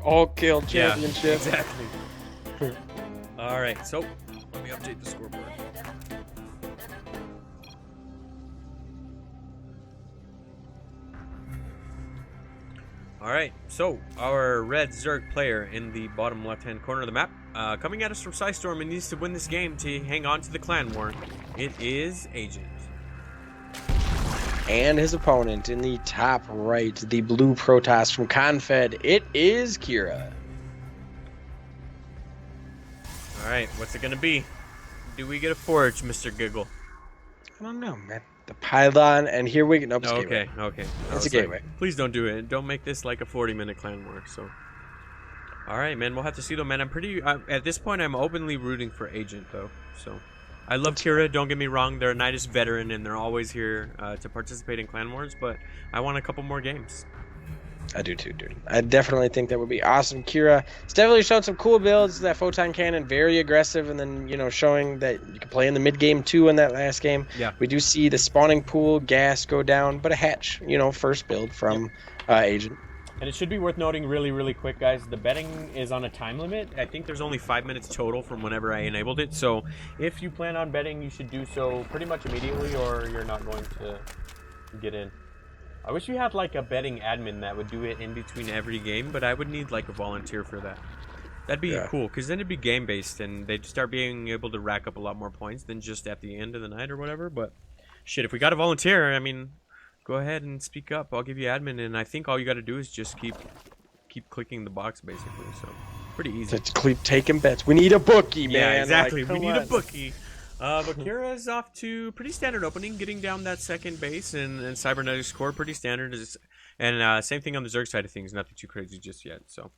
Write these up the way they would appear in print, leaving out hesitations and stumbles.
all kill championship. Yeah, exactly. All right, so let me update the scoreboard. All right, so our red Zerg player in the bottom left-hand corner of the map, coming at us from Psystorm and needs to win this game to hang on to the clan war. It is Agent. And his opponent in the top right, the blue Protoss from Confed, it is Kira. All right, what's it gonna be? Do we get a forge, Mr. Giggle? I don't know, man. The pylon, and here we go. Nope, it's a gateway. Okay. It's a gateway. Please don't do it. Don't make this like a 40-minute clan war. So, all right, man. We'll have to see though, man. At this point, I'm openly rooting for Agent though. So, I love Kira. Don't get me wrong. They're a Nydus veteran, and they're always here to participate in clan wars. But I want a couple more games. I do too, dude. I definitely think that would be awesome. Kira, it's definitely shown some cool builds. That photon cannon, very aggressive, and then showing that you can play in the mid game too. In that last game, yeah, we do see the spawning pool gas go down, but a hatch, first build from Agent. And it should be worth noting really quick, guys, the betting is on a time limit. I think there's only 5 minutes total from whenever I enabled it. So if you plan on betting, you should do so pretty much immediately, or you're not going to get in. I wish we had like a betting admin that would do it in between every game, but I would need like a volunteer for that. That'd be cool, because then it'd be game based and they'd start being able to rack up a lot more points than just at the end of the night or whatever. But shit, if we got a volunteer, I mean, go ahead and speak up. I'll give you admin, and I think all you got to do is just keep clicking the box basically. So pretty easy. Let's keep taking bets. We need a bookie, man. Yeah, exactly. Like, we need a bookie. But Kira's off to pretty standard opening, getting down that second base, and Cybernetics core pretty standard. And same thing on the Zerg side of things, nothing too crazy just yet. So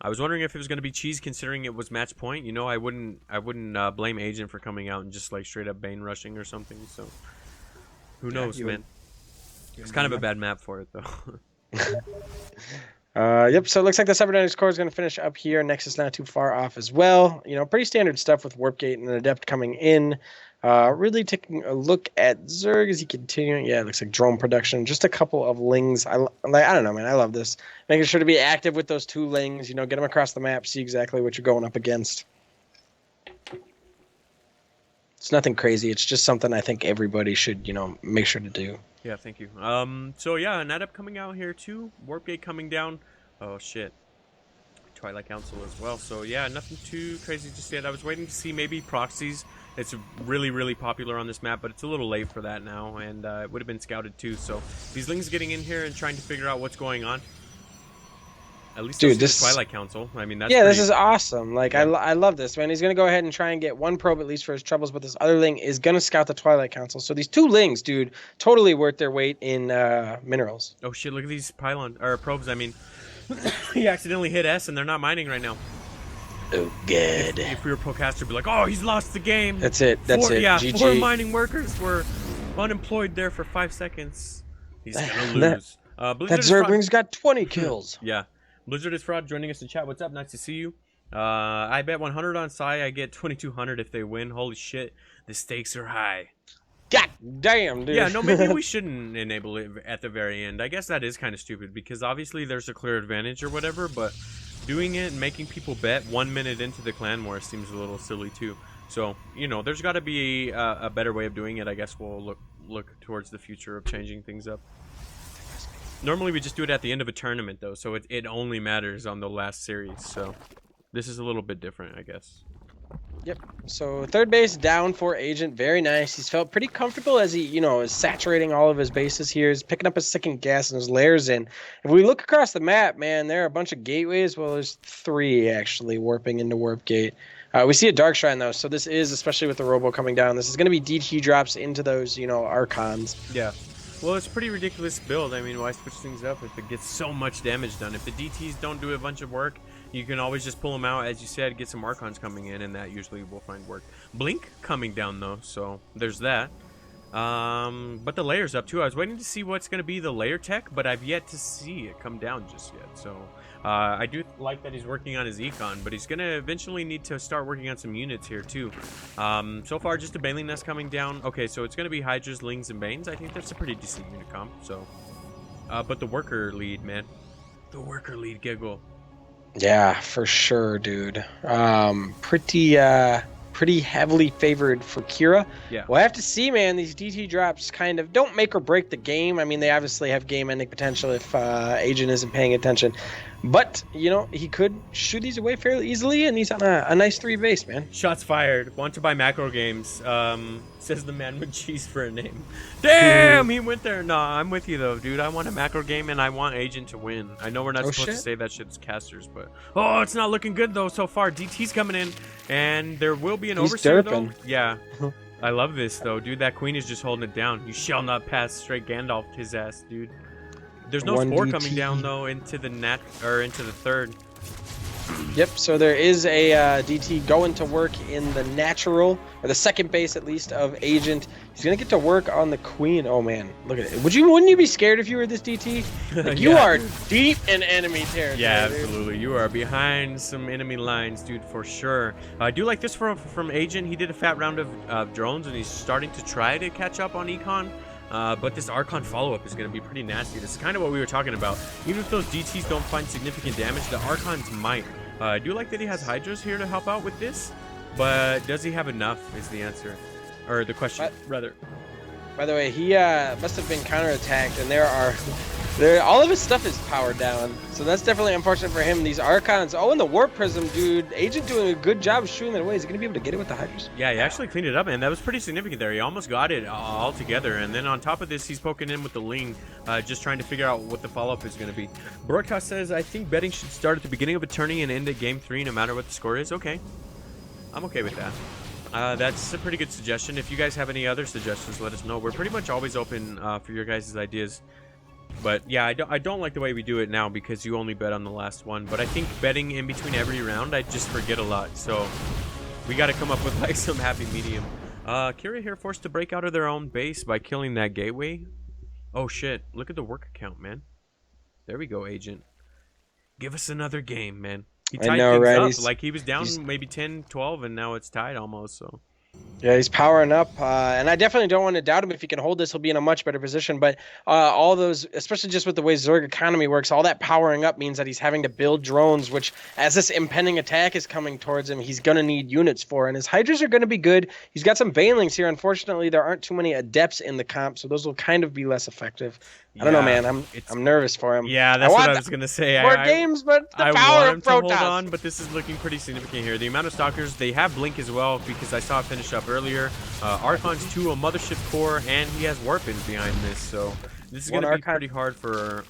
I was wondering if it was going to be cheese, considering it was match point. I wouldn't blame Agent for coming out and just like straight up Bane rushing or something. So who knows, man? It's kind of a bad map for it though. Yep, so it looks like the Cybernetics core is going to finish up here. Nexus not too far off as well. Pretty standard stuff with Warp Gate and an Adept coming in. Really taking a look at Zerg as he continuing. Yeah, it looks like drone production. Just a couple of lings. I don't know, man. I love this. Making sure to be active with those two lings. Get them across the map, see exactly what you're going up against. It's nothing crazy. It's just something I think everybody should, make sure to do. Yeah, thank you. So yeah, an Adept coming out here too. Warp Gate coming down. Oh shit. Twilight Council as well. So yeah, nothing too crazy just yet. I was waiting to see maybe proxies. It's really popular on this map, but it's a little late for that now, and it would have been scouted too. So these lings getting in here and trying to figure out what's going on. At least dude, this Twilight Council. I mean, that's this is awesome. Like, yeah. I love this, man. He's gonna go ahead and try and get one probe at least for his troubles, but this other ling is gonna scout the Twilight Council. So these two lings, dude, totally worth their weight in minerals. Oh shit! Look at these pylon or probes. I mean, he accidentally hit S, and they're not mining right now. Oh, good. If we were Procaster, we'd be like, oh, he's lost the game. That's it. That's it. Yeah, GG. 4 mining workers were unemployed there for 5 seconds. He's gonna lose. That Zergling's got 20 kills. Yeah. Blizzard is Fraud joining us in chat. What's up? Nice to see you. I bet 100 on Psy. I get 2200 if they win. Holy shit. The stakes are high. God damn, dude. Yeah, no, maybe we shouldn't enable it at the very end. I guess that is kind of stupid because obviously there's a clear advantage or whatever, but doing it and making people bet 1 minute into the clan war seems a little silly too. So, there's got to be a better way of doing it. I guess we'll look towards the future of changing things up. Normally we just do it at the end of a tournament though, so it only matters on the last series. So this is a little bit different, I guess. Yep. So third base down for Agent. Very nice. He's felt pretty comfortable as he, is saturating all of his bases here. He's picking up his second gas and his layers in. If we look across the map, man, there are a bunch of gateways. Well, there's 3 actually warping into Warp Gate. We see a Dark Shrine though, so this is, especially with the Robo coming down, this is going to be DT drops into those, Archons. Yeah. Well, it's a pretty ridiculous build. I mean, why switch things up if it gets so much damage done? If the DTs don't do a bunch of work, you can always just pull them out, as you said, get some Archons coming in, and that usually will find work. Blink coming down, though, so there's that. But the layer's up, too. I was waiting to see what's going to be the layer tech, but I've yet to see it come down just yet. So I do like that he's working on his econ, but he's going to eventually need to start working on some units here, too. So far, just a Baneling Nest coming down. Okay, so it's going to be Hydras, Lings, and Banes. I think that's a pretty decent unit comp, so... but the worker lead, man. The worker lead, Giggle. Yeah, for sure, dude. Pretty heavily favored for Kira. Yeah. We'll have to see, man. These DT drops kind of don't make or break the game. I mean, they obviously have game-ending potential if Agent isn't paying attention. But, you know, he could shoot these away fairly easily, and he's on a nice 3 base, man. Shots fired. Want to buy macro games. Says the man with cheese for a name. Damn, he went there. Nah, I'm with you though, dude. I want a macro game and I want Agent to win. I know we're not supposed to say that shit's casters, but oh, it's not looking good though so far. DT's coming in, and there will be an overseer though. Yeah. I love this though, dude. That queen is just holding it down. You shall not pass. Straight Gandalf his ass, dude. There's no spore coming down though into the into the third. Yep, so there is a DT going to work in the natural, or the second base at least, of Agent. He's going to get to work on the queen. Oh, man, look at it. Wouldn't you be scared if you were this DT? Like, you are deep in enemy territory. Yeah, absolutely. You are behind some enemy lines, dude, for sure. I do like this from Agent. He did a fat round of drones, and he's starting to try to catch up on Econ. But this Archon follow-up is going to be pretty nasty. This is kind of what we were talking about. Even if those DTs don't find significant damage, the Archons might. I do like that he has Hydras here to help out with this, but does he have enough is the answer. Or the question, rather. By the way, he must have been counterattacked, and all of his stuff is powered down. So that's definitely unfortunate for him. These Archons. Oh, and the Warp Prism, dude. Agent doing a good job of shooting that away. Is he going to be able to get it with the Hydras? Yeah, he actually cleaned it up, man. That was pretty significant there. He almost got it all together. And then on top of this, he's poking in with the Ling, just trying to figure out what the follow-up is going to be. Broadcast says, I think betting should start at the beginning of a tourney and end at game 3 no matter what the score is. Okay. I'm okay with that. That's a pretty good suggestion. If you guys have any other suggestions, let us know. We're pretty much always open for your guys' ideas. But yeah, I don't like the way we do it now because you only bet on the last one. But I think betting in between every round, I just forget a lot. So we got to come up with like some happy medium. Kira here forced to break out of their own base by killing that gateway. Oh shit, look at the work account, man. There we go, Agent. Give us another game, man. He tied things up. Like he was down maybe 10, 12, and now it's tied almost. So yeah, he's powering up, and I definitely don't want to doubt him. If he can hold this, he'll be in a much better position. But all those, especially just with the way Zerg economy works, all that powering up means that he's having to build drones, which, as this impending attack is coming towards him, he's going to need units for. And his Hydras are going to be good. He's got some Banelings here. Unfortunately, there aren't too many Adepts in the comp, so those will kind of be less effective. I don't know, man. I'm nervous for him. Yeah, that's what I was gonna say. More games, but the power of Protoss. Hold on, but this is looking pretty significant here. The amount of Stalkers, they have Blink as well because I saw it finish up earlier. Archon's 2, a Mothership Core, and he has Warpins behind this, so this is gonna be pretty hard for.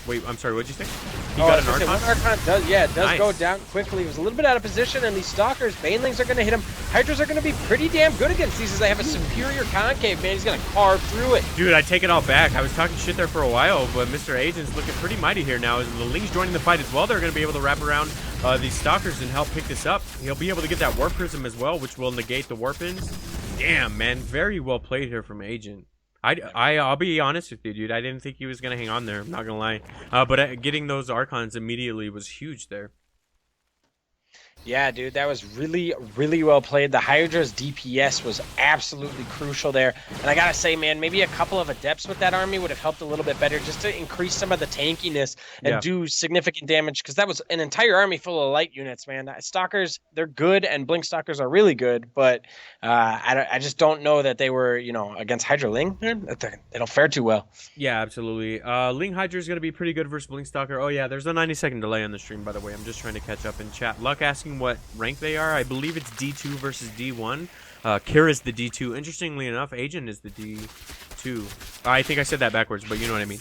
Wait, I'm sorry, what'd you think? You got an Archon? One Archon does go down quickly. He was a little bit out of position, and these Stalkers, Banelings are going to hit him. Hydras are going to be pretty damn good against these as they have a superior concave, man. He's going to carve through it. Dude, I take it all back. I was talking shit there for a while, but Mr. Agent's looking pretty mighty here now. As the Ling's joining the fight as well, they're going to be able to wrap around these Stalkers and help pick this up. He'll be able to get that Warp Prism as well, which will negate the Warpins. Damn, man. Very well played here from Agent. I'll be honest with you, dude. I didn't think he was going to hang on there. I'm not going to lie. But getting those Archons immediately was huge there. Yeah, dude, that was really, really well played. The Hydra's DPS was absolutely crucial there. And I gotta say, man, maybe a couple of Adepts with that army would have helped a little bit better just to increase some of the tankiness and do significant damage, because that was an entire army full of light units, man. Stalkers, they're good, and Blink Stalkers are really good, but I just don't know that they were, against Hydra Ling. They don't fare too well. Yeah, absolutely. Ling Hydra is going to be pretty good versus Blink Stalker. Oh, yeah, there's a 90-second delay on the stream, by the way. I'm just trying to catch up in chat. Luck asking what rank they are. I believe it's D2 versus D1. Kira's the D2. Interestingly enough, Agent is the D2. I think I said that backwards, but you know what I mean.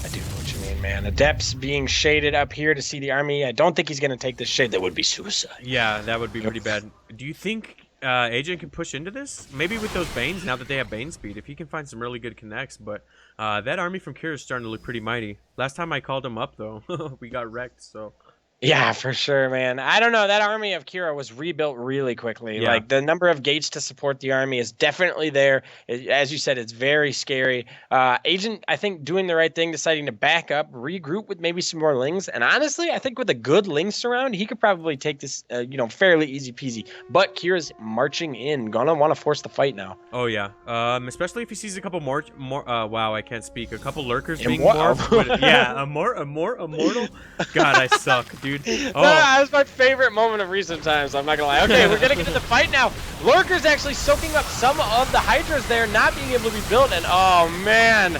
I do know what you mean, man. Adepts being shaded up here to see the army. I don't think he's going to take this shade. That would be suicide. Yeah, that would be pretty bad. Do you think Agent can push into this? Maybe with those Banes, now that they have Bane speed, if he can find some really good connects. But that army from Kira is starting to look pretty mighty. Last time I called him up, though, we got wrecked, so Yeah, for sure, man. I don't know. That army of Kira was rebuilt really quickly. Yeah. Like the number of gates to support the army is definitely there. As you said, it's very scary. Agent, I think, doing the right thing, deciding to back up, regroup with maybe some more Lings. And honestly, I think with a good Ling surround, he could probably take this, fairly easy peasy. But Kira's marching in, gonna want to force the fight now. Oh yeah, especially if he sees a couple more. Wow, I can't speak. A couple lurkers being Immortal. morphed. Yeah, immortal. God, I suck, dude. Oh, That was my favorite moment of recent times. I'm not gonna lie. Okay, we're gonna get to the fight now. Lurker's actually soaking up some of the Hydras there, not being able to be built. And oh man,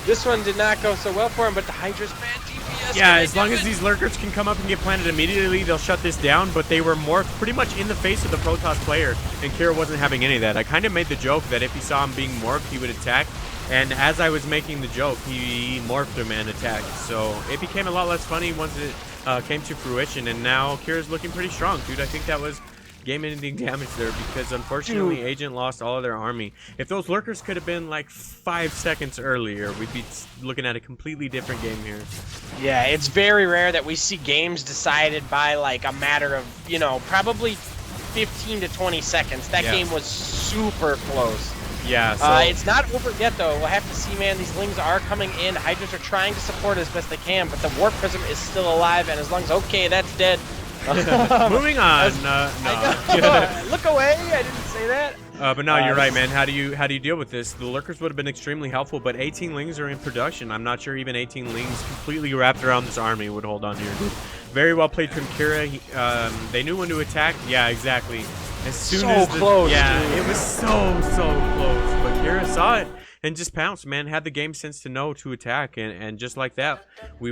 this one did not go so well for him. But the Hydras, man, DPS. yeah. As long as these lurkers can come up and get planted immediately, they'll shut this down. But they were morphed pretty much in the face of the Protoss player, and Kira wasn't having any of that. I kind of made the joke that if he saw him being morphed, he would attack. And as I was making the joke, he morphed him and attacked. So it became a lot less funny once it came to fruition. And now Kira's looking pretty strong, dude. I think that was game-ending damage there because unfortunately Agent lost all of their army. If those lurkers could have been like 5 seconds earlier, we'd be looking at a completely different game here. Yeah, it's very rare that we see games decided by like a matter of, probably 15 to 20 seconds. That game was super close. Yeah, so it's not over yet, though. We'll have to see, man. These Lings are coming in. Hydras are trying to support as best they can, but the Warp Prism is still alive, and as long as, okay, that's dead. moving on. No. Look away. I didn't say that. But no, you're right, man. How do you deal with this? The lurkers would have been extremely helpful, but 18 Lings are in production. I'm not sure even 18 Lings completely wrapped around this army would hold on here. Very well played from Kira. They knew when to attack. Yeah, exactly. As soon as close. Yeah, dude. it was so close. But Kira saw it and just pounced, man. Had the game sense to know to attack, and just like that, we